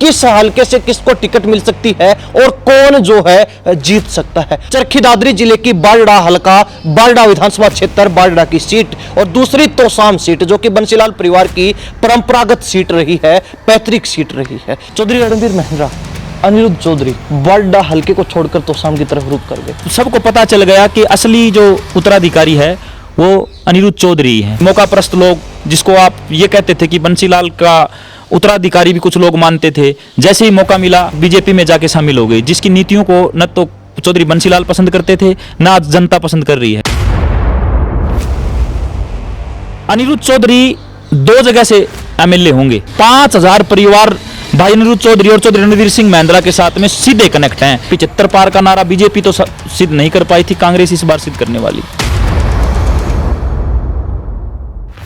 किस हल्के से किसको टिकट मिल सकती है और कौन जो है जीत सकता है। चरखी दादरी जिले की बारडा हलका, बारडा विधानसभा क्षेत्र, बारडा की सीट और दूसरी तोसाम सीट जो कि बंसीलाल परिवार की परंपरागत सीट रही है, पैतृक सीट रही है। चौधरी रणबीर महिंद्रा, अनिरुद्ध चौधरी बारडा हल्के को छोड़कर तोसाम की तरफ रुख कर गए। सबको पता चल गया कि असली जो उत्तराधिकारी है वो अनिरुद्ध चौधरी है। मौकाप्रस्त लोग, जिसको आप ये कहते थे कि बंसीलाल का उत्तराधिकारी भी कुछ लोग मानते थे, जैसे ही मौका मिला बीजेपी में जाके शामिल हो गई, जिसकी नीतियों को न तो चौधरी बंसीलाल पसंद करते थे न आज जनता पसंद कर रही है। अनिरुद्ध चौधरी दो जगह से एमएलए होंगे। 5000 परिवार भाई अनिरुद्ध चौधरी और चौधरी रणवीर सिंह महिंद्रा के साथ में सीधे कनेक्ट हैं। 75 पार का नारा बीजेपी तो सिद्ध नहीं कर पाई थी, कांग्रेस इस बार सिद्ध करने वाली।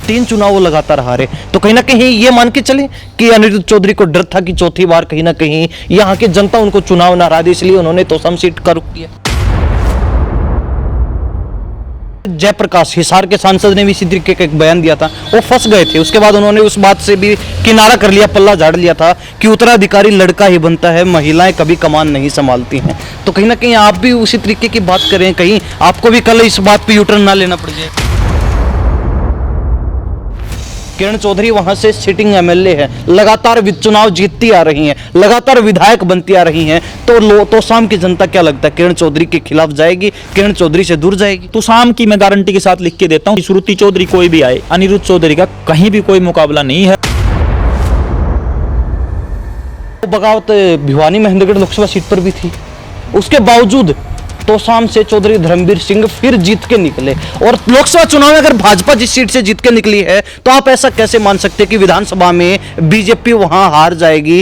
3 चुनाव वो लगातार हारे, तो कहीं ना कहीं ये मान के चले कि अनिरुद्ध चौधरी को डर था कि चौथी बार कहीं ना कहीं यहाँ की जनता उनको चुनाव ना हरा दे, इसलिए उन्होंने तोसाम सीट का रुख किया। जयप्रकाश हिसार के सांसद ने भी इसी तरीके का एक बयान दिया था, वो फंस गए थे। उसके बाद उन्होंने उस बात से भी किनारा कर लिया, पल्ला झाड़ लिया था कि उत्तराधिकारी लड़का ही बनता है, महिलाएं कभी कमान नहीं संभालती हैं। तो कहीं ना कहीं आप भी उसी तरीके की बात करें, कहीं आपको भी कल इस बात पे यूटर्न ना लेना पड़ जाए। किरण चौधरी वहां से सिटिंग एमएलए है, लगातार चुनाव जीतती आ रही हैं, लगातार विधायक बनती आ रही हैं, तो तोसाम की जनता क्या लगता है किरण चौधरी के खिलाफ जाएगी, किरण चौधरी से दूर जाएगी? तोसाम की मैं गारंटी के साथ लिख के देता हूं कि श्रुति चौधरी कोई भी आए, अनिरुद्ध चौधरी का कहीं भी कोई मुकाबला नहीं है। बगावत भिवानी महेंद्रगढ़ लोकसभा सीट पर भी थी, उसके बावजूद तोसाम से चौधरी धर्मवीर सिंह फिर जीत के निकले। और लोकसभा चुनाव में अगर भाजपा जिस सीट से जीत के निकली है, तो आप ऐसा कैसे मान सकते हैं कि विधानसभा में बीजेपी वहां हार जाएगी?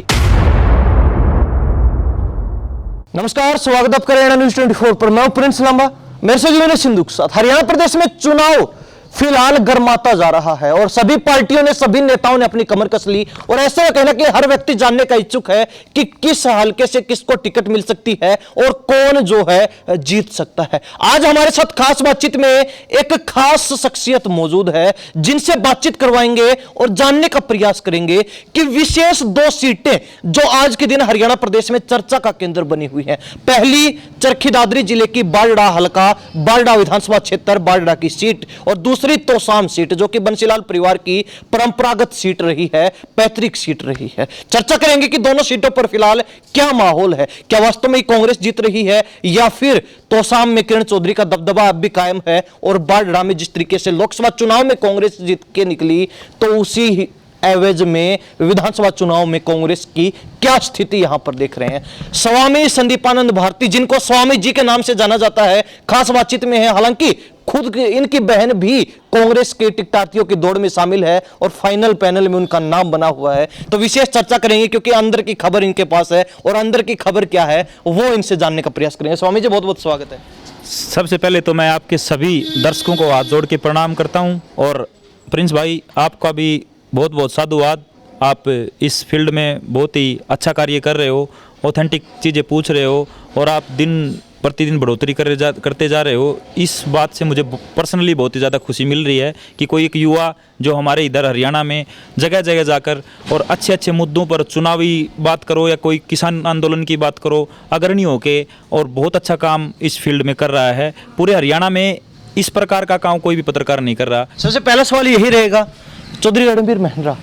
नमस्कार, स्वागत आप करें न्यूज़ 24 पर। मैं प्रिंस लांबा, मेरे से जुड़े सिंधु के साथ। हरियाणा प्रदेश में चुनाव फिलहाल गर्माता जा रहा है और सभी पार्टियों ने, सभी नेताओं ने अपनी कमर कस ली और ऐसे में कहना कि हर व्यक्ति जानने का इच्छुक है कि किस हल्के से किसको टिकट मिल सकती है और कौन जो है जीत सकता है। आज हमारे साथ खास बातचीत में एक खास शख्सियत मौजूद है, जिनसे बातचीत करवाएंगे और जानने का प्रयास करेंगे कि विशेष 2 सीटें जो आज के दिन हरियाणा प्रदेश में चर्चा का केंद्र बनी हुई है। पहली चरखी दादरी जिले की बारडा हलका, बारडा विधानसभा क्षेत्र, बारडा की सीट और दूसरी तोसाम सीट जो कि बंसीलाल परिवार की परंपरागत सीट रही है, पैतृक सीट रही है। चर्चा करेंगे कि दोनों सीटों पर फिलहाल क्या माहौल है, क्या वास्तव में कांग्रेस जीत रही है या फिर तोसाम में किरण चौधरी का दबदबा अब भी कायम है और बारडा में जिस तरीके से लोकसभा चुनाव में कांग्रेस जीत के निकली, तो उसी एवज में विधानसभा चुनाव में कांग्रेस की क्या स्थिति यहां पर देख रहे हैं। स्वामी संदीपानंद भारती, जिनको स्वामी जी के नाम से जाना जाता है, खास बातचीत में है। हालांकि खुद इनकी बहन भी कांग्रेस के टिकटार्थियों की दौड़ में शामिल है और फाइनल पैनल में उनका नाम बना हुआ है। तो विशेष चर्चा करेंगे क्योंकि अंदर की खबर इनके पास है और अंदर की खबर क्या है वो इनसे जानने का प्रयास करेंगे। स्वामी जी, बहुत बहुत स्वागत है। सबसे पहले तो मैं आपके सभी दर्शकों को हाथ जोड़ के प्रणाम करता हूं और प्रिंस भाई आपका भी बहुत बहुत साधुवाद। आप इस फील्ड में बहुत ही अच्छा कार्य कर रहे हो, ऑथेंटिक चीज़ें पूछ रहे हो और आप दिन प्रतिदिन बढ़ोतरी करते जा रहे हो। इस बात से मुझे पर्सनली बहुत ही ज़्यादा खुशी मिल रही है कि कोई एक युवा जो हमारे इधर हरियाणा में जगह जगह जाकर और अच्छे अच्छे मुद्दों पर चुनावी बात करो या कोई किसान आंदोलन की बात करो, अग्रणी होके और बहुत अच्छा काम इस फील्ड में कर रहा है। पूरे हरियाणा में इस प्रकार का काम कोई भी पत्रकार नहीं कर रहा। सबसे पहला सवाल यही रहेगा, चौधरी रणबीर महिंद्रा,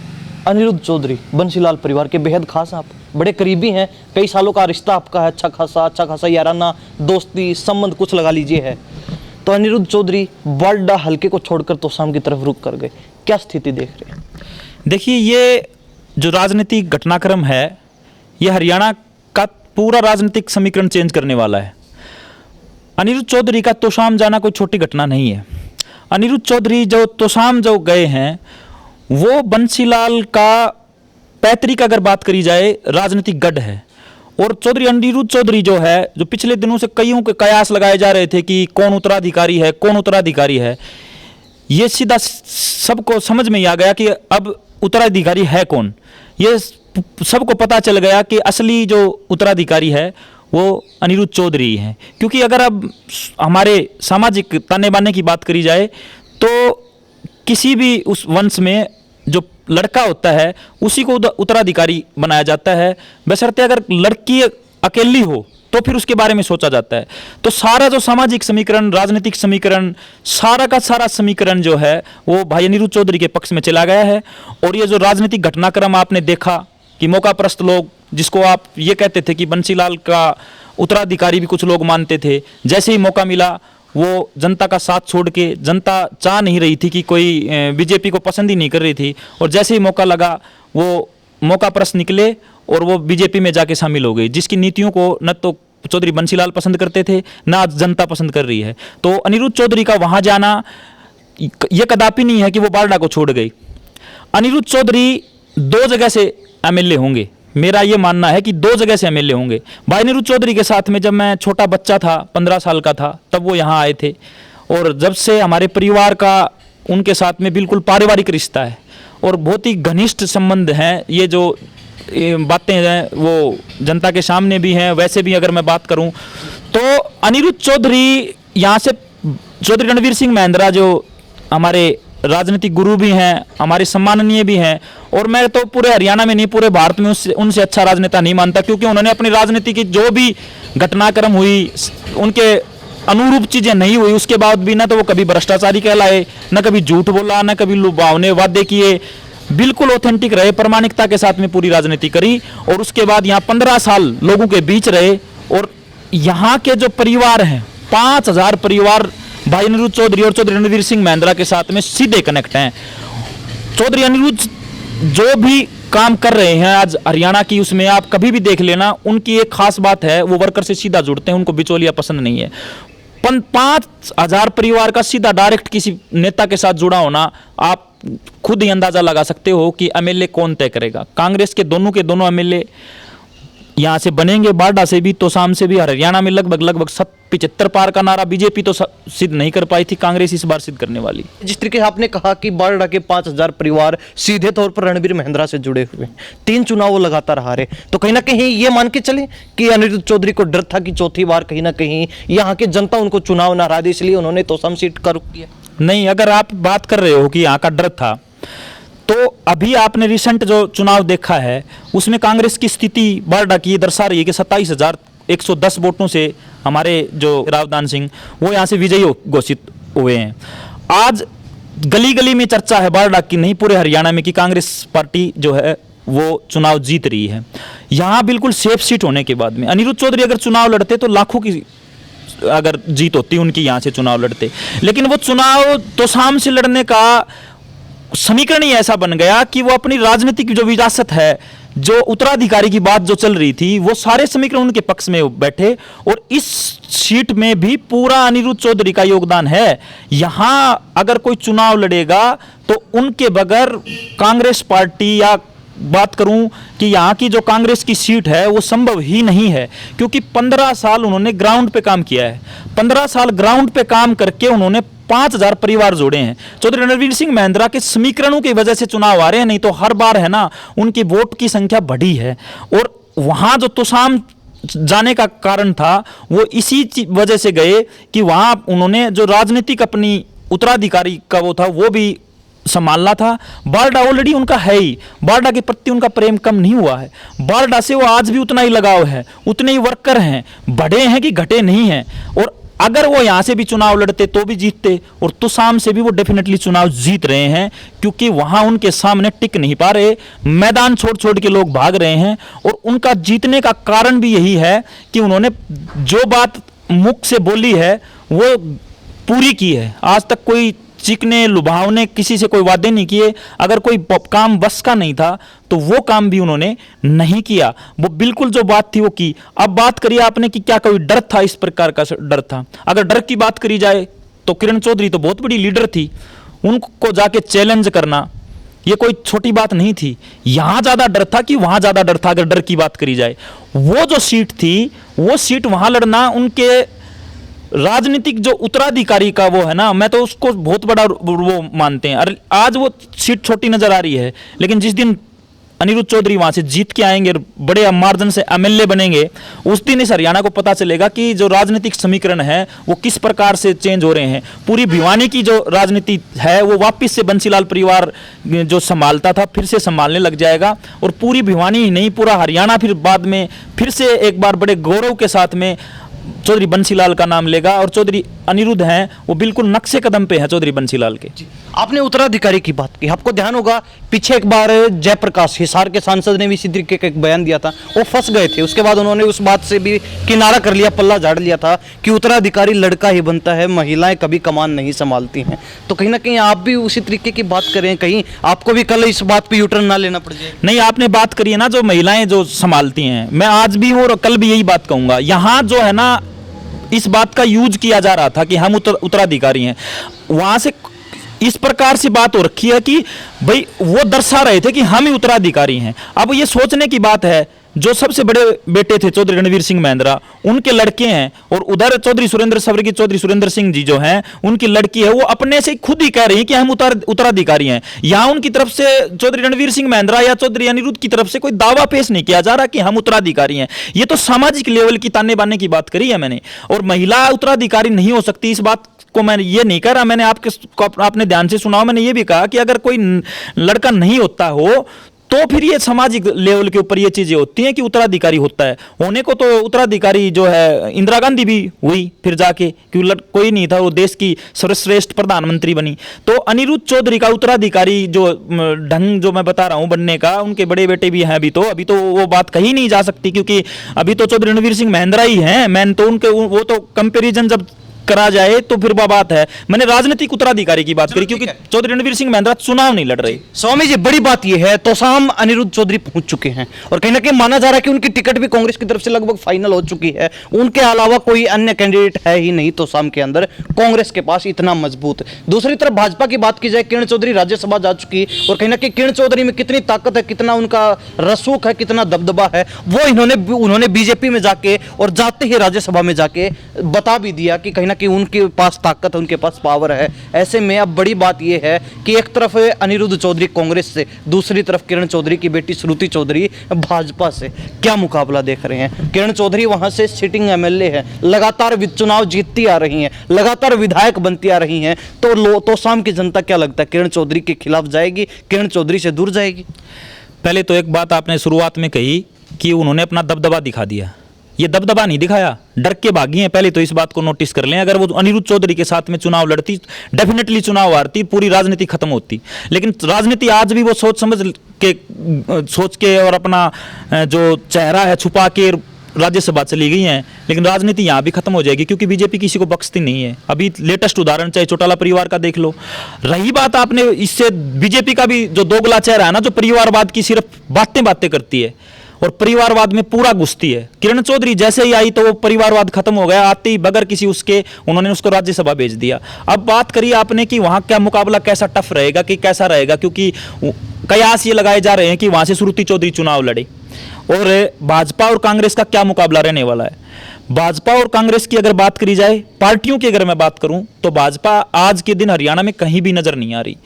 अनिरुद्ध चौधरी बंसीलाल परिवार के बेहद खास, आप बड़े करीबी हैं, कई सालों का रिश्ता आपका है, अच्छा खासा याराना दोस्ती संबंध कुछ लगा लीजिए है। तो अनिरुद्ध चौधरी बारडा हल्के को छोड़कर तोसाम की तरफ रुख कर गए, क्या स्थिति देख रहे हैं? देखिए, ये जो राजनीतिक घटनाक्रम है ये हरियाणा का पूरा राजनीतिक समीकरण चेंज करने वाला है। अनिरुद्ध चौधरी का तोसाम जाना कोई छोटी घटना नहीं है। अनिरुद्ध चौधरी जो तोसाम जो गए हैं वो बंसीलाल का पैतृक अगर बात करी जाए राजनीतिक गढ़ है। और चौधरी अनिरुद्ध चौधरी जो है, जो पिछले दिनों से कईयों के कयास लगाए जा रहे थे कि कौन उत्तराधिकारी है, कौन उत्तराधिकारी है, ये सीधा सबको समझ में ही आ गया कि अब उत्तराधिकारी है कौन। ये सबको पता चल गया कि असली जो उत्तराधिकारी है वो अनिरुद्ध चौधरी हैं। क्योंकि अगर अब हमारे सामाजिक ताने बाने की बात करी जाए तो किसी भी उस वंश में जो लड़का होता है उसी को उत्तराधिकारी बनाया जाता है, बशर्ते अगर लड़की अकेली हो तो फिर उसके बारे में सोचा जाता है। तो सारा जो सामाजिक समीकरण, राजनीतिक समीकरण, सारा का सारा समीकरण जो है वो भाई अनिरुद्ध चौधरी के पक्ष में चला गया है। और ये जो राजनीतिक घटनाक्रम आपने देखा कि मौकाप्रस्त लोग, जिसको आप ये कहते थे कि बंसीलाल का उत्तराधिकारी भी कुछ लोग मानते थे, जैसे ही मौका मिला वो जनता का साथ छोड़ के, जनता चाह नहीं रही थी कि कोई बीजेपी को पसंद ही नहीं कर रही थी, और जैसे ही मौका लगा वो मौकाप्रस्त निकले और वो बीजेपी में जाके शामिल हो गई, जिसकी नीतियों को न तो चौधरी बंसीलाल पसंद करते थे न आज जनता पसंद कर रही है। तो अनिरुद्ध चौधरी का वहां जाना ये कदापि नहीं है कि वो बारडा को छोड़ गई। अनिरुद्ध चौधरी 2 जगह से एमएलए होंगे, मेरा ये मानना है कि 2 जगह से एमएलए होंगे। भाई अनिरुद्ध चौधरी के साथ में जब मैं छोटा बच्चा था, 15 साल का था, तब वो यहाँ आए थे, और जब से हमारे परिवार का उनके साथ में बिल्कुल पारिवारिक रिश्ता है और बहुत ही घनिष्ठ संबंध हैं। ये जो बातें हैं वो जनता के सामने भी हैं, वैसे भी अगर मैं बात करूं तो अनिरुद्ध चौधरी यहाँ से, चौधरी रणवीर सिंह महिंद्रा जो हमारे राजनीतिक गुरु भी हैं, हमारे सम्माननीय भी हैं, और मैं तो पूरे हरियाणा में नहीं पूरे भारत में उनसे अच्छा राजनेता नहीं मानता, क्योंकि उन्होंने अपनी राजनीति की जो भी घटनाक्रम हुई, उनके अनुरूप चीजें नहीं हुई, उसके बाद भी ना तो वो कभी भ्रष्टाचारी कहलाए, न कभी झूठ बोला, न कभी लुभावने वादे किए, बिल्कुल ऑथेंटिक रहे, प्रामाणिकता के साथ में पूरी राजनीति करी। और उसके बाद यहाँ 15 साल लोगों के बीच रहे, और यहाँ के जो परिवार हैं, 5000 परिवार भाई अनिरुद्ध चौधरी और चौधरी रणवीर सिंह महिंद्रा के साथ में सीधे कनेक्ट हैं। चौधरी अनिरुद्ध जो भी काम कर रहे हैं आज हरियाणा की, उसमें आप कभी भी देख लेना, उनकी एक खास बात है, वो वर्कर से सीधा जुड़ते हैं, उनको बिचौलिया पसंद नहीं है। 5000 परिवार का सीधा डायरेक्ट किसी नेता के साथ जुड़ा होना, आप खुद ही अंदाजा लगा सकते हो कि एमएलए कौन तय करेगा। कांग्रेस के दोनों एमएलए यहाँ से बनेंगे, बारडा से भी, तोशाम से भी। हरियाणा में लगभग 75 पार का नारा बीजेपी तो सिद्ध नहीं कर पाई थी, कांग्रेस इस बार सिद्ध करने वाली। जिस तरीके से आपने कहा कि बारडा के 5000 परिवार सीधे तौर पर रणवीर महिंद्रा से जुड़े हुए हैं, 3 चुनाव वो लगातार हारे, तो कहीं ना कहीं ये मान के चले कि अनिरुद्ध चौधरी को डर था कि चौथी बार कहीं ना कहीं यहाँ की जनता उनको चुनाव ना हरा दे, इसलिए उन्होंने तोशाम सीट का रुख किया। नहीं, अगर आप बात कर रहे हो कि यहाँ का डर था, तो अभी आपने रिसेंट जो चुनाव देखा है उसमें कांग्रेस की स्थिति बारडा की दर्शा रही है कि 27,110 वोटों से हमारे जो रावदान सिंह वो यहाँ से विजयी घोषित हुए हैं। आज गली गली में चर्चा है बारडा की, नहीं पूरे हरियाणा में, कि कांग्रेस पार्टी जो है वो चुनाव जीत रही है। यहाँ बिल्कुल सेफ सीट होने के बाद में अनिरुद्ध चौधरी अगर चुनाव लड़ते तो लाखों की अगर जीत होती उनकी, यहाँ से चुनाव लड़ते, लेकिन वो चुनाव तोशाम से लड़ने का समीकरण ही ऐसा बन गया कि वो अपनी राजनीतिक जो विरासत है, जो उत्तराधिकारी की बात जो चल रही थी, वो सारे समीकरण उनके पक्ष में बैठे, और इस सीट में भी पूरा अनिरुद्ध चौधरी का योगदान है। यहां अगर कोई चुनाव लड़ेगा तो उनके बगैर कांग्रेस पार्टी, या बात करूं कि यहाँ की जो कांग्रेस की सीट है वो संभव ही नहीं है, क्योंकि 15 साल उन्होंने ग्राउंड पे काम किया है। 15 साल ग्राउंड पे काम करके उन्होंने 5000 परिवार जोड़े हैं। चौधरी रणवीर सिंह महिंद्रा के समीकरणों की वजह से चुनाव आ रहे हैं, नहीं तो हर बार है ना उनकी वोट की संख्या बढ़ी है। और वहां जो तोशाम जाने का कारण था वो इसी वजह से गए कि वहां उन्होंने जो राजनीतिक अपनी उत्तराधिकारी का वो था वो भी संभालना था। बारडा ऑलरेडी उनका है ही, बारडा के प्रति उनका प्रेम कम नहीं हुआ है, बारडा से वो आज भी उतना ही लगाव है, उतने ही वर्कर हैं, बढ़े हैं कि घटे नहीं हैं। और अगर वो यहां से भी चुनाव लड़ते तो भी जीतते, और तोशाम से भी वो डेफिनेटली चुनाव जीत रहे हैं, क्योंकि वहां उनके सामने टिक नहीं पा रहे, मैदान छोड़ छोड़ के लोग भाग रहे हैं। और उनका जीतने का कारण भी यही है कि उन्होंने जो बात मुख से बोली है वो पूरी की है। आज तक कोई चिकने लुभावने किसी से कोई वादे नहीं किए। अगर कोई काम बस का नहीं था तो वो काम भी उन्होंने नहीं किया, वो बिल्कुल जो बात थी वो की। अब बात करिए आपने कि क्या कोई डर था, इस प्रकार का डर था। अगर डर की बात करी जाए तो किरण चौधरी तो बहुत बड़ी लीडर थी, उनको जाके चैलेंज करना ये कोई छोटी बात नहीं थी। यहां ज्यादा डर था कि वहां ज्यादा डर था। अगर डर की बात करी जाए, वो जो सीट थी वो सीट वहां लड़ना उनके राजनीतिक जो उत्तराधिकारी का वो है ना, मैं तो उसको बहुत बड़ा वो मानते हैं। आज वो सीट छोटी नजर आ रही है, लेकिन जिस दिन अनिरुद्ध चौधरी वहां से जीत के आएंगे और बड़े मार्जिन से एमएलए बनेंगे, उस दिन इस हरियाणा को पता चलेगा कि जो राजनीतिक समीकरण है वो किस प्रकार से चेंज हो रहे हैं। पूरी भिवानी की जो राजनीति है वो वापस से बंसीलाल परिवार जो संभालता था फिर से संभालने लग जाएगा, और पूरी भिवानी ही नहीं पूरा हरियाणा फिर बाद में फिर से एक बार बड़े गौरव के साथ में चौधरी बंसीलाल का नाम लेगा। और चौधरी अनिरुद्ध हैं वो बिल्कुल नक्शे कदम पे हैं चौधरी बंसीलाल के। आपने उत्तराधिकारी की बात की, आपको ध्यान होगा पीछे एक बार जयप्रकाश हिसार के सांसद ने भी इसी तरीके का एक बयान दिया था, वो फंस गए थे। उसके बाद उन्होंने उस बात से भी किनारा कर लिया, पल्ला झाड़ लिया था कि उत्तराधिकारी लड़का ही बनता है, महिलाएं कभी कमान नहीं संभालती हैं। तो कहीं ना कहीं आप भी उसी तरीके की बात करें, कहीं आपको भी कल इस बात पे यूटर्न ना लेना पड़ जाए। नहीं, आपने बात करी है ना जो महिलाएं जो संभालती हैं, मैं आज भी हूँ और कल भी यही बात कहूंगा। यहाँ जो है ना इस बात का यूज किया जा रहा था कि हम उत्तराधिकारी हैं, वहां से इस प्रकार से बात हो रखी है कि भाई वो दर्शा रहे थे कि हम ही उत्तराधिकारी हैं। अब ये सोचने की बात है, जो सबसे बड़े बेटे थे चौधरी रणवीर सिंह महेंद्रा, उनके लड़के हैं, और उधर चौधरी सुरेंद्र सवर की चौधरी सुरेंद्र सिंह जी जो हैं उनकी लड़की है, वो अपने से खुद ही कह रही है कि हम उत्तराधिकारी हैं। यहाँ उनकी तरफ से चौधरी रणवीर सिंह महेंद्रा या चौधरी अनिरुद्ध की तरफ से कोई दावा पेश नहीं किया जा रहा कि हम उत्तराधिकारी हैं। ये तो सामाजिक लेवल की ताने बाने की बात करी है मैंने, और महिला उत्तराधिकारी नहीं हो सकती इस बात को मैं ये नहीं कह रहा। मैंने आपने ध्यान से सुना, मैंने ये भी कहा कि अगर कोई लड़का नहीं होता हो तो फिर ये सामाजिक लेवल के ऊपर ये चीजें होती हैं कि उत्तराधिकारी होता है। होने को तो उत्तराधिकारी जो है इंदिरा गांधी भी हुई फिर जाके, क्योंकि कोई नहीं था, वो देश की सर्वश्रेष्ठ प्रधानमंत्री बनी। तो अनिरुद्ध चौधरी का उत्तराधिकारी जो ढंग जो मैं बता रहा हूं बनने का, उनके बड़े बेटे भी हैं अभी तो वो बात कही नहीं जा सकती, क्योंकि अभी तो चौधरी रणवीर सिंह महेंद्रा ही हैं मैन, तो उनके वो तो कंपेरिजन जब करा जाए तो फिर वह बात है। मैंने राजनीतिक उत्तराधिकारी की बात करी क्योंकि चौधरी रणवीर सिंह महेंद्रा चुनाव नहीं लड़ रहे। स्वामी जी, बड़ी बात यह है तोसाम अनिरुद्ध चौधरी पहुंच चुके हैं और कहीं ना कहीं माना जा रहा है कि उनकी टिकट भी कांग्रेस की तरफ से लगभग फाइनल हो चुकी है। उनके अलावा कोई अन्य कैंडिडेट है ही नहीं तोसाम के अंदर, कांग्रेस के पास इतना मजबूत। दूसरी तरफ भाजपा की बात की जाए, किरण चौधरी राज्यसभा जा चुकी और कहीं ना कहीं किरण चौधरी में कितनी ताकत है, कितना उनका रसूख है, कितना दबदबा है, वो उन्होंने बीजेपी में जाके और जाते ही राज्यसभा में जाके बता भी दिया कि कहीं ना कहीं उनके पास ताकत है, उनके पास पावर है। ऐसे में अब बड़ी बात यह है कि एक तरफ अनिरुद्ध चौधरी कांग्रेस से, दूसरी तरफ किरण चौधरी की बेटी श्रुति चौधरी भाजपा से। क्या मुकाबला देख रहे हैं? किरण चौधरी वहां से सिटिंग एमएलए है, लगातार चुनाव जीतती आ रही हैं, लगातार विधायक बनती आ रही हैं। तो शाम की जनता क्या लगता है, किरण चौधरी के खिलाफ जाएगी, किरण चौधरी से दूर जाएगी? पहले तो एक बात आपने शुरुआत में कही कि उन्होंने अपना दबदबा दिखा दिया। ये दबदबा नहीं दिखाया, डर के भागी हैं। पहले तो इस बात को नोटिस कर लें। अगर वो अनिरुद्ध चौधरी के साथ में चुनाव लड़ती, डेफिनेटली चुनाव हारती, पूरी राजनीति खत्म होती। लेकिन राजनीति आज भी वो सोच के और अपना जो चेहरा है छुपा के राज्यसभा चली गई हैं। लेकिन राजनीति यहाँ भी खत्म हो जाएगी क्योंकि बीजेपी किसी को बख्शती नहीं है। अभी लेटेस्ट उदाहरण चाहे चौटाला परिवार का देख लो। रही बात आपने इससे बीजेपी का भी जो दोगला चेहरा है ना, जो परिवारवाद की सिर्फ बातें करती है और परिवारवाद में पूरा घुसती है। किरण चौधरी जैसे ही आई तो वो परिवारवाद खत्म हो गया, आते ही बगैर किसी उसके उन्होंने उसको राज्यसभा भेज दिया। अब बात करिए आपने कि वहां क्या मुकाबला कैसा टफ रहेगा कि कैसा रहेगा, क्योंकि कयास ये लगाए जा रहे हैं कि वहां से श्रुति चौधरी चुनाव लड़े। और भाजपा और कांग्रेस का क्या मुकाबला रहने वाला है? भाजपा और कांग्रेस की अगर बात करी जाए, पार्टियों की अगर मैं बात करूं तो भाजपा आज के दिन हरियाणा में कहीं भी नजर नहीं आ रही।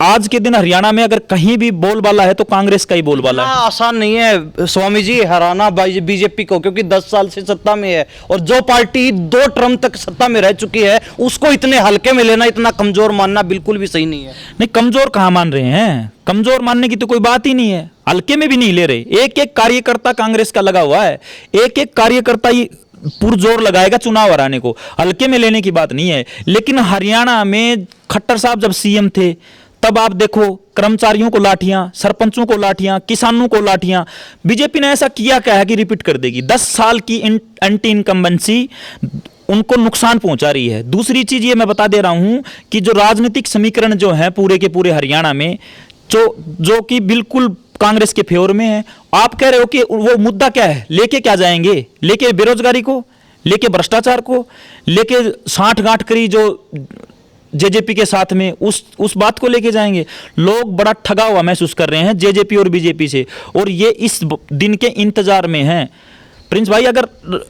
आज के दिन हरियाणा में अगर कहीं भी बोलबाला है तो कांग्रेस का ही बोलबाला है। आसान नहीं है स्वामी जी हराना बीजेपी को, क्योंकि 10 साल से सत्ता में है और जो पार्टी 2 टर्म तक सत्ता में रह चुकी है उसको इतने हल्के में लेना, इतना कमजोर मानना बिल्कुल भी सही नहीं है। नहीं, कमजोर कहां मान रहे हैं? कमजोर मानने की तो कोई बात ही नहीं है, हल्के में भी नहीं ले रहे। एक एक कार्यकर्ता कांग्रेस का लगा हुआ है, एक एक कार्यकर्ता ही पुरजोर लगाएगा चुनाव हराने को, हल्के में लेने की बात नहीं है। लेकिन हरियाणा में खट्टर साहब जब सीएम थे तब आप देखो, कर्मचारियों को लाठियां, सरपंचों को लाठियां, किसानों को लाठियां। बीजेपी ने ऐसा किया क्या है कि रिपीट कर देगी? 10 साल की एंटी इनकम्बेंसी उनको नुकसान पहुंचा रही है। दूसरी चीज ये मैं बता दे रहा हूं कि जो राजनीतिक समीकरण जो है पूरे के पूरे हरियाणा में, जो कि बिल्कुल कांग्रेस के फेवर में है। आप कह रहे हो कि वो मुद्दा क्या है, लेके क्या जाएंगे? लेके बेरोजगारी को, लेके भ्रष्टाचार को, लेके साठ गांठ करी जो जेजेपी के साथ में उस बात को लेके जाएंगे। लोग बड़ा ठगा हुआ महसूस कर रहे हैं जेजेपी और बीजेपी से, और ये इस दिन के इंतजार में हैं। प्रिंस भाई, अगर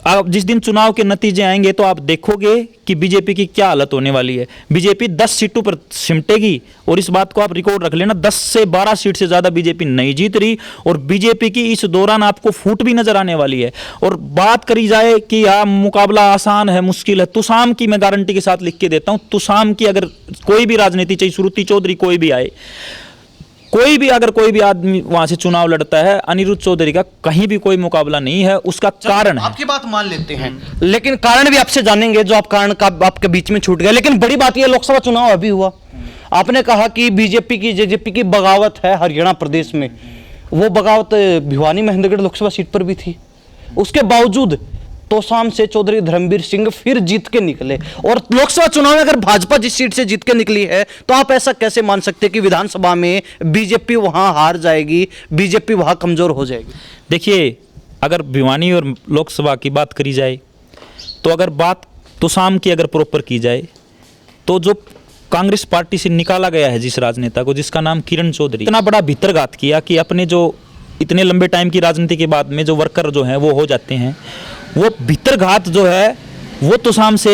आप जिस दिन चुनाव के नतीजे आएंगे तो आप देखोगे कि बीजेपी की क्या हालत होने वाली है। बीजेपी 10 सीटों पर सिमटेगी, और इस बात को आप रिकॉर्ड रख लेना, 10 से 12 सीट से ज्यादा बीजेपी नहीं जीत रही, और बीजेपी की इस दौरान आपको फूट भी नजर आने वाली है। और बात करी जाए कि मुकाबला आसान है मुश्किल है, तुसाम की मैं गारंटी के साथ लिख के देता हूं, तुसाम की अगर कोई भी राजनीति, चाहे श्रुति चौधरी कोई भी आए, अगर कोई भी आदमी वहां से चुनाव लड़ता है, अनिरुद्ध चौधरी का कहीं भी कोई मुकाबला नहीं है। उसका कारण है, आपकी बात मान लेते हैं, लेकिन कारण भी आपसे जानेंगे जो आप कारण का आपके बीच में छूट गया। लेकिन बड़ी बात यह, लोकसभा चुनाव अभी हुआ, आपने कहा कि बीजेपी की जेजेपी की बगावत है हरियाणा प्रदेश में, वो बगावत भिवानी महेंद्रगढ़ लोकसभा सीट पर भी थी। उसके बावजूद तोसाम से चौधरी धर्मवीर सिंह फिर जीत के निकले, और लोकसभा चुनाव में अगर भाजपा जिस सीट से जीत के निकली है, तो आप ऐसा कैसे मान सकते हैं कि विधानसभा में बीजेपी वहां हार जाएगी, बीजेपी वहां कमजोर हो जाएगी? देखिए, अगर भिवानी और लोकसभा की बात करी जाए, तो अगर बात तोसाम की अगर प्रॉपर की जाए, तो जो कांग्रेस पार्टी से निकाला गया है जिस राजनेता को, जिसका नाम किरण चौधरी, इतना बड़ा भीतरघात किया कि अपने जो इतने लंबे टाइम की राजनीति के बाद में जो वर्कर जो हैं वो हो जाते हैं, वो भीतरघात जो है वो तोसाम से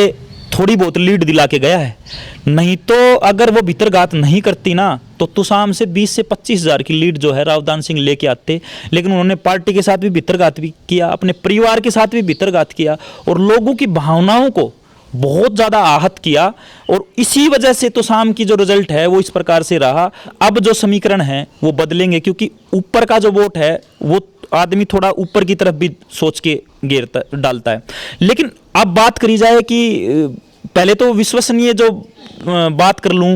थोड़ी बहुत लीड दिला के गया है। नहीं तो अगर वो भीतरघात नहीं करती ना, तो तोसाम से 20 से 25 हज़ार की लीड जो है रावदान सिंह लेके आते। लेकिन उन्होंने पार्टी के साथ भी भीतरघात भी किया, अपने परिवार के साथ भी भीतरघात किया, और लोगों की भावनाओं को बहुत ज़्यादा आहत किया, और इसी वजह से तोसाम की जो रिजल्ट है वो इस प्रकार से रहा। अब जो समीकरण है वो बदलेंगे, क्योंकि ऊपर का जो वोट है वो आदमी थोड़ा ऊपर की तरफ भी सोच के डालता है। लेकिन अब बात करी जाए कि पहले तो विश्वसनीय जो बात कर लूँ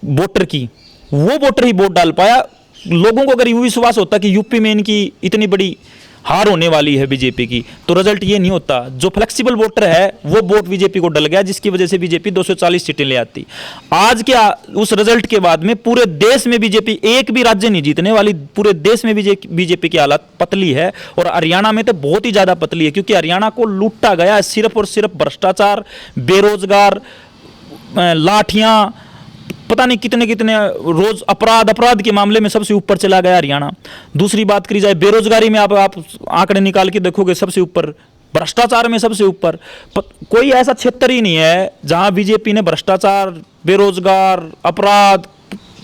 वोटर की, वो वोटर ही वोट डाल पाया। लोगों को अगर यूं विश्वास होता कि यूपी में इनकी इतनी बड़ी हार होने वाली है बीजेपी की, तो रिजल्ट ये नहीं होता। जो फ्लेक्सिबल वोटर है वो वोट बीजेपी को डल गया, जिसकी वजह से बीजेपी 240 सीटें ले आती। आज के उस रिजल्ट के बाद में पूरे देश में बीजेपी एक भी राज्य नहीं जीतने वाली, पूरे देश में बीजेपी की हालत पतली है, और हरियाणा में तो बहुत ही ज्यादा पतली है, क्योंकि हरियाणा को लूटा गया है सिर्फ और सिर्फ भ्रष्टाचार, बेरोजगार, लाठियां, पता नहीं कितने कितने रोज अपराध के मामले में सबसे ऊपर चला गया हरियाणा। दूसरी बात करी जाए बेरोजगारी में, आप आंकड़े निकाल के देखोगे सबसे ऊपर, भ्रष्टाचार में सबसे ऊपर। कोई ऐसा क्षेत्र ही नहीं है जहां बीजेपी ने भ्रष्टाचार, बेरोजगार, अपराध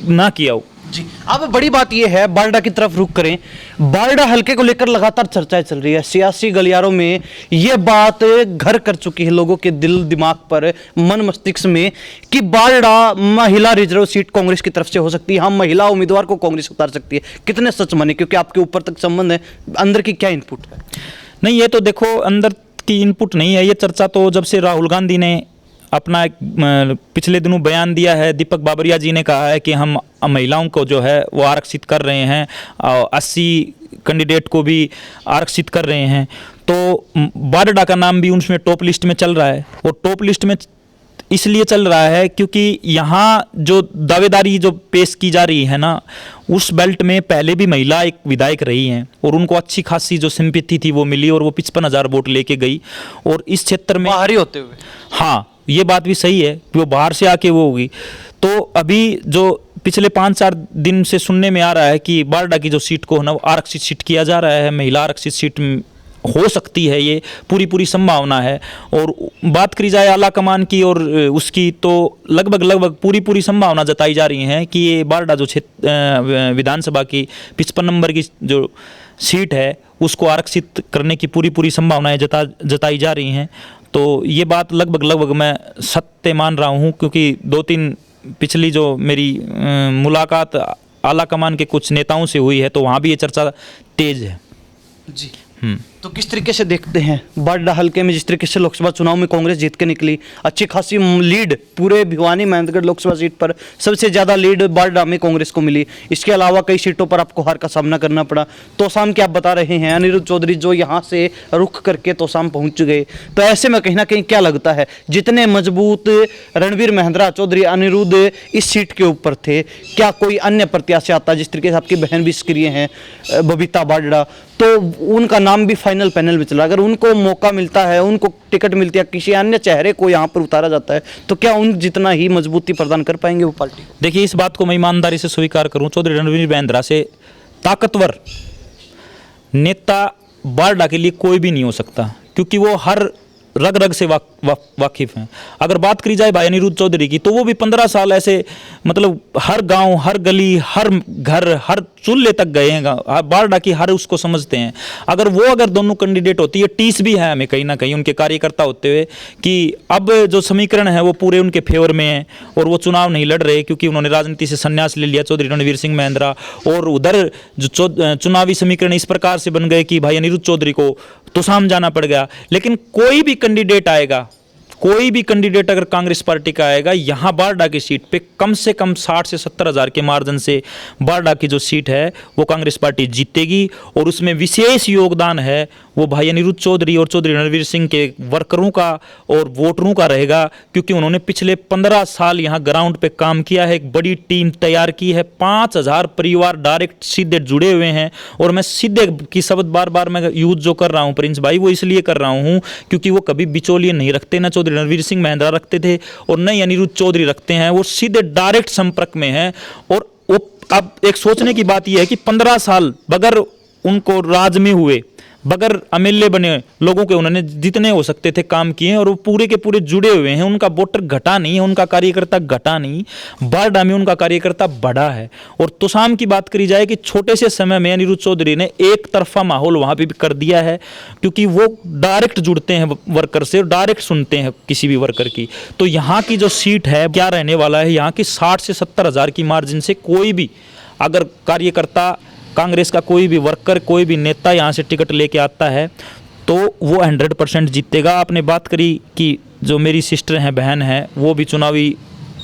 ना किया हो। जी, अब बड़ी बात यह है, बारडा की तरफ रुख करें। बारडा हल्के को लेकर लगातार चर्चाएं चल रही है, सियासी गलियारों में यह बात घर कर चुकी है लोगों के दिल दिमाग पर, मन मस्तिष्क में, कि बारडा महिला रिजर्व सीट कांग्रेस की तरफ से हो सकती है। हाँ, महिला उम्मीदवार को कांग्रेस उतार सकती है। कितने सच माने, क्योंकि आपके ऊपर तक संबंध है, अंदर की क्या इनपुट है? नहीं, ये तो देखो अंदर की इनपुट नहीं है, ये चर्चा तो जब से राहुल गांधी ने अपना पिछले दिनों बयान दिया है, दीपक बाबरिया जी ने कहा है कि हम महिलाओं को जो है वो आरक्षित कर रहे हैं, 80 कैंडिडेट को भी आरक्षित कर रहे हैं, तो बारडा का नाम भी उसमें टॉप लिस्ट में चल रहा है। और टॉप लिस्ट में इसलिए चल रहा है क्योंकि यहाँ जो दावेदारी जो पेश की जा रही है ना, उस बेल्ट में पहले भी महिला एक विधायक रही हैं, और उनको अच्छी खासी जो सिंपैथी थी वो मिली, और वो 55,000 वोट लेके गई। और इस क्षेत्र में बाहरी होते हुए, हाँ, ये बात भी सही है कि वो बाहर से आके वो होगी। तो अभी जो पिछले 5-4 दिन से सुनने में आ रहा है कि बारडा की जो सीट को ना आरक्षित सीट किया जा रहा है, महिला आरक्षित सीट हो सकती है, ये पूरी संभावना है। और बात करी जाए आला कमान की और उसकी, तो लगभग पूरी संभावना जताई जा रही है कि ये बारडा जो विधानसभा की 55 नंबर की जो सीट है उसको आरक्षित करने की पूरी संभावनाएं जताई जा रही हैं। तो ये बात लगभग मैं सत्य मान रहा हूँ, क्योंकि 2-3 पिछली जो मेरी मुलाकात आला कमान के कुछ नेताओं से हुई है, तो वहाँ भी ये चर्चा तेज है। जी, तो किस तरीके से देखते हैं बारडा हल्के में, जिस तरीके से लोकसभा चुनाव में कांग्रेस जीत के निकली, अच्छी खासी लीड पूरे भिवानी महेंद्रगढ़ लोकसभा सीट पर सबसे ज्यादा लीड बारडा में कांग्रेस को मिली। इसके अलावा कई सीटों पर आपको हार का सामना करना पड़ा। तोसाम के आप बता रहे हैं अनिरुद्ध चौधरी जो यहाँ से रुख करके तोसाम पहुंच गए, तो ऐसे में कहीं ना कहीं क्या लगता है, जितने मजबूत रणवीर महेंद्रा चौधरी अनिरुद्ध इस सीट के ऊपर थे, क्या कोई अन्य प्रत्याशी आता, जिस तरीके से आपकी बहन भी सक्रिय हैं बबीता बारडा, तो उनका नाम भी फाइनल पैनल में चला, अगर उनको मौका मिलता है, उनको टिकट मिलती है, किसी अन्य चेहरे को यहाँ पर उतारा जाता है, तो क्या उन जितना ही मजबूती प्रदान कर पाएंगे वो पार्टी? देखिए, इस बात को मैं ईमानदारी से स्वीकार करूं, चौधरी रणवीर महेंद्रा से ताकतवर नेता बारडा के लिए कोई भी नहीं हो सकता, क्योंकि वो हर रग रग से वाकिफ हैं। अगर बात करी जाए भाई अनिरुद्ध चौधरी की, तो वो भी 15 साल ऐसे मतलब हर गांव, हर गली, हर घर, हर चूल्हे तक गए हैं, बारडा की हर उसको समझते हैं। अगर दोनों कैंडिडेट होती है, टीस भी है हमें कहीं ना कहीं उनके कार्यकर्ता होते हुए कि अब जो समीकरण है वो पूरे उनके फेवर में है और वो चुनाव नहीं लड़ रहे, क्योंकि उन्होंने राजनीति से संन्यास ले लिया, चौधरी रणवीर सिंह महिंद्रा। और उधर जो चुनावी समीकरण इस प्रकार से बन गए कि भाई अनिरुद्ध चौधरी को तो साम जाना पड़ गया। लेकिन कोई भी कैंडिडेट आएगा, कोई भी कैंडिडेट अगर कांग्रेस पार्टी का आएगा, यहाँ बारडा की सीट पे कम से कम 60 से 70 हज़ार के मार्जिन से बारडा की जो सीट है वो कांग्रेस पार्टी जीतेगी। और उसमें विशेष योगदान है वो भाई अनिरुद्ध चौधरी और चौधरी रणवीर सिंह के वर्करों का और वोटरों का रहेगा, क्योंकि उन्होंने पिछले 15 साल यहाँ ग्राउंड पे काम किया है, एक बड़ी टीम तैयार की है, 5000 परिवार डायरेक्ट सीधे जुड़े हुए हैं। और मैं सीधे की शब्द बार बार मैं यूज जो कर रहा हूँ प्रिंस भाई, वो इसलिए कर रहा हूँ क्योंकि वो कभी बिचौलिए नहीं रखते, ना चौधरी रणवीर सिंह महिंद्रा रखते थे और न ही अनिरुद्ध चौधरी रखते हैं, वो सीधे डायरेक्ट संपर्क में हैं। और अब एक सोचने की बात यह है कि 15 साल बगैर उनको राज में हुए, बगैर एमएलए बने लोगों के उन्होंने जितने हो सकते थे काम किए हैं और वो पूरे के पूरे जुड़े हुए हैं। उनका वोटर घटा नहीं है, उनका कार्यकर्ता घटा नहीं, बारडा में उनका कार्यकर्ता बढ़ा है। और तोशाम की बात करी जाए कि छोटे से समय में अनिरुद्ध चौधरी ने एक तरफा माहौल वहाँ पे भी कर दिया है, क्योंकि वो डायरेक्ट जुड़ते हैं वर्कर से और डायरेक्ट सुनते हैं किसी भी वर्कर की। तो यहाँ की जो सीट है क्या रहने वाला है, यहाँ की 60 से 70 हज़ार की मार्जिन से कोई भी अगर कार्यकर्ता, कांग्रेस का कोई भी वर्कर, कोई भी नेता यहाँ से टिकट लेके आता है तो वो 100% जीतेगा। आपने बात करी कि जो मेरी सिस्टर हैं, बहन है, वो भी चुनावी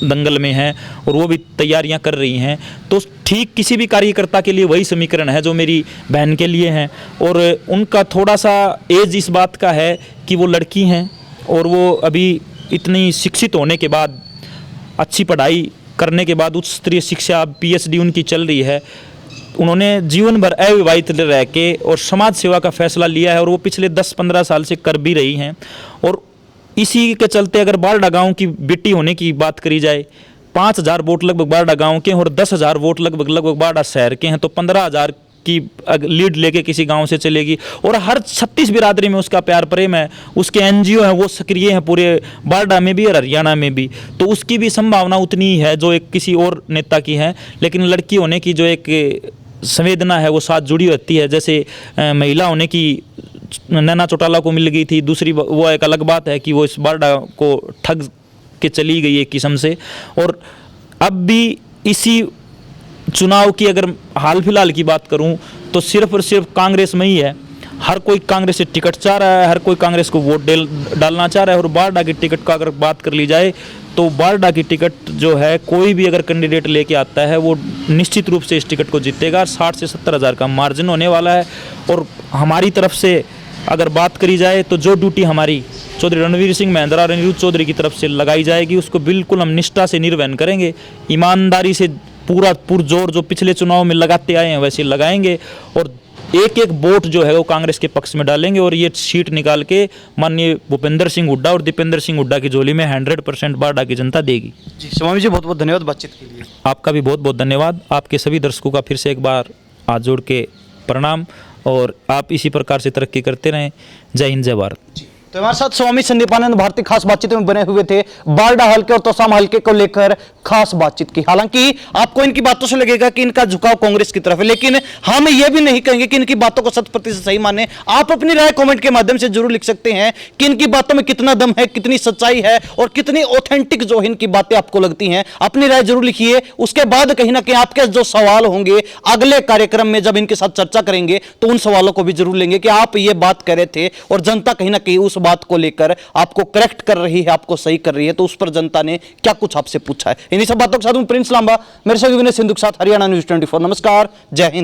दंगल में हैं और वो भी तैयारियां कर रही हैं, तो ठीक किसी भी कार्यकर्ता के लिए वही समीकरण है जो मेरी बहन के लिए हैं। और उनका थोड़ा सा एज इस बात का है कि वो लड़की हैं और वो अभी इतनी शिक्षित होने के बाद, अच्छी पढ़ाई करने के बाद, उच्च स्तरीय शिक्षा PhD उनकी चल रही है, उन्होंने जीवन भर अविवाहित रह के और समाज सेवा का फैसला लिया है और वो पिछले 10-15 साल से कर भी रही हैं। और इसी के चलते अगर बारडा गांव की बेटी होने की बात करी जाए, 5000 वोट लगभग बारडा गांव के और 10,000 वोट लगभग बारडा शहर के हैं, तो 15,000 की लीड लेके किसी गांव से चलेगी। और हर 36 बिरादरी में उसका प्यार प्रेम है, उसके NGO हैं वो सक्रिय हैं पूरे बारडा में भी और हरियाणा में भी, तो उसकी भी संभावना उतनी ही है जो एक किसी और नेता की है। लेकिन लड़की होने की जो एक संवेदना है वो साथ जुड़ी होती है, जैसे महिला होने की नैना चौटाला को मिल गई थी। दूसरी वो एक अलग बात है कि वो इस बारडा को ठग के चली गई एक किस्म से। और अब भी इसी चुनाव की अगर हाल फिलहाल की बात करूं तो सिर्फ और सिर्फ कांग्रेस में ही है, हर कोई कांग्रेस से टिकट चाह रहा है, हर कोई कांग्रेस को वोट डालना चाह रहा है। और बारडा की टिकट का अगर बात कर ली जाए तो बारडा की टिकट जो है कोई भी अगर कैंडिडेट लेके आता है वो निश्चित रूप से इस टिकट को जीतेगा। 60 से 70 हज़ार का मार्जिन होने वाला है। और हमारी तरफ से अगर बात करी जाए तो जो ड्यूटी हमारी चौधरी रणवीर सिंह महिंद्रा और अनिरुद्ध चौधरी की तरफ से लगाई जाएगी उसको बिल्कुल हम निष्ठा से निर्वहन करेंगे, ईमानदारी से पूरा पुरजोर जो पिछले चुनाव में लगाते आए हैं वैसे लगाएंगे और एक एक वोट जो है वो कांग्रेस के पक्ष में डालेंगे। और ये सीट निकाल के माननीय भूपेंद्र सिंह हुड्डा और दीपेंद्र सिंह हुड्डा की झोली में 100% बारडा की जनता देगी। जी स्वामी जी, बहुत बहुत धन्यवाद बातचीत के लिए। आपका भी बहुत बहुत धन्यवाद। आपके सभी दर्शकों का फिर से एक बार हाथ जोड़ के प्रणाम और आप इसी प्रकार से तरक्की करते रहें। जय हिंद, जय भारत। तो हमारे साथ स्वामी संदीपानंद भारती खास बातचीत में बने हुए थे, बारडा हल्के और तोशाम हल्के को लेकर खास बातचीत की। हालांकि आपको इनकी बातों से लगेगा कि इनका झुकाव कांग्रेस की तरफ है, लेकिन हम ये भी नहीं कहेंगे कि इनकी बातों को 100% सही माने। आप अपनी राय कमेंट के माध्यम से जरूर लिख सकते हैं कि इनकी बातों में कितना दम है, कितनी सच्चाई है और कितनी ऑथेंटिक जो इनकी बातें आपको लगती हैं। अपनी राय जरूर लिखिए। उसके बाद कहीं ना कहीं आपके जो सवाल होंगे अगले कार्यक्रम में जब इनके साथ चर्चा करेंगे तो उन सवालों को भी जरूर लेंगे कि आप ये बात कह रहे थे और जनता कहीं ना कहीं उस बात को लेकर आपको करेक्ट कर रही है, आपको सही कर रही है, तो उस पर जनता ने क्या कुछ आपसे पूछा है। इन्हीं सब बातों के साथ प्रिंस लांबा, मेरे सहयोगी विनय सिंधु के साथ हरियाणा न्यूज़ 24। नमस्कार, जय हिंद।